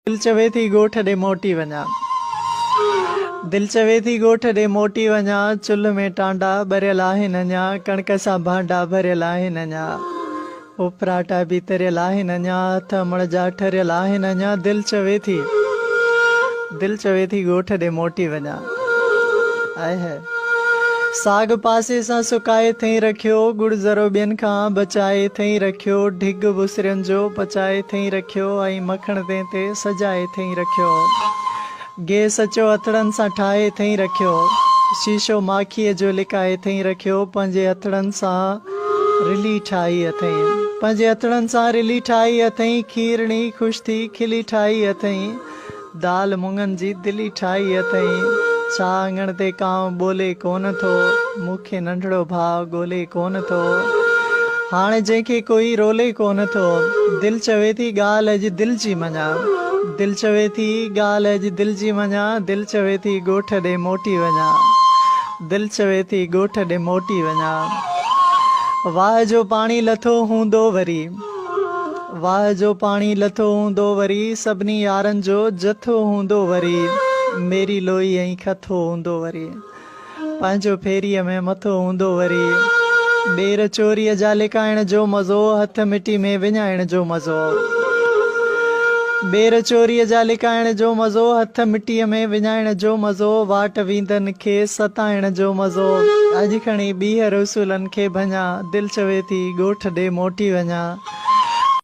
दिल चवे थी ॻोठ ॾे मोटी वञा। दिल चवे थी ॻोठ ॾे मोटी वञा, चुल्ह में टांडा ॿरियल आहिनि अञा, कणिक सां भांडा भरियल आहिनि अञा, उफराटा बि तरियल आहिनि अञा, हथ मुड़ जा ठरियल आहिनि अञा। दिल चवे थी ॻोठ ॾे मोटी वञा। आए है साग पासे सां सुकाए थई रखियो, गुड़ ज़रो ॿियनि खां बचाए थई रखियो, ढिग बुसरियुनि जो पचाए थई रखियो, ऐं मखण ते सजाए थई रखियो। गैस अचो हथड़नि सां ठाहे थई रखियो, शीशो माखीअ जो लिकाए थई रखियो, पंहिंजे हथड़नि सां रिली ठाही अथई, पंहिंजे हथड़नि सां रिली ठाही अथई, खीरणी ख़ुशि थी खिली ठाही अथई, दाल मुङनि जी दिली ठाही अथई। छा आंगण ते कांव ॿोले कोन थो, मूंखे नंढड़ो भाउ ॻोल्हे कोन थो, हाणे जंहिंखे कोई रोले कोन थो। दिल चवे थी ॻाल्हि अॼु दिल जी मञा, दिल चवे थी ॻाल्हि अॼु दिल जी मञा, दिल चवे थी ॻोठ ॾे मोटी वञा, दिल चवे थी ॻोठ ॾे मोटी वञा। वाह जो पाणी लथो हूंदो वरी, वाह जो पाणी लथो हूंदो वरी, सभिनी यारनि जो जथो हूंदो वरी, मेरी लोई ऐं खथो हूंदो वरी, पंहिंजो फेरीअ में मथो हूंदो वरी, ॿेर चोरीअ जा लिकाइण जो मज़ो, हथ मिटी में विञाइण जो मज़ो, ॿेर चोरीअ जा लिकाइण जो मज़ो, हथ मिटीअ में विञाइण जो मज़ो, वाट वींदनि खे सताइण जो मज़ो, अॼु खणी ॿीहर उसूलनि खे भञा। दिल चवे थी ॻोठ ॾे मोटी वञा।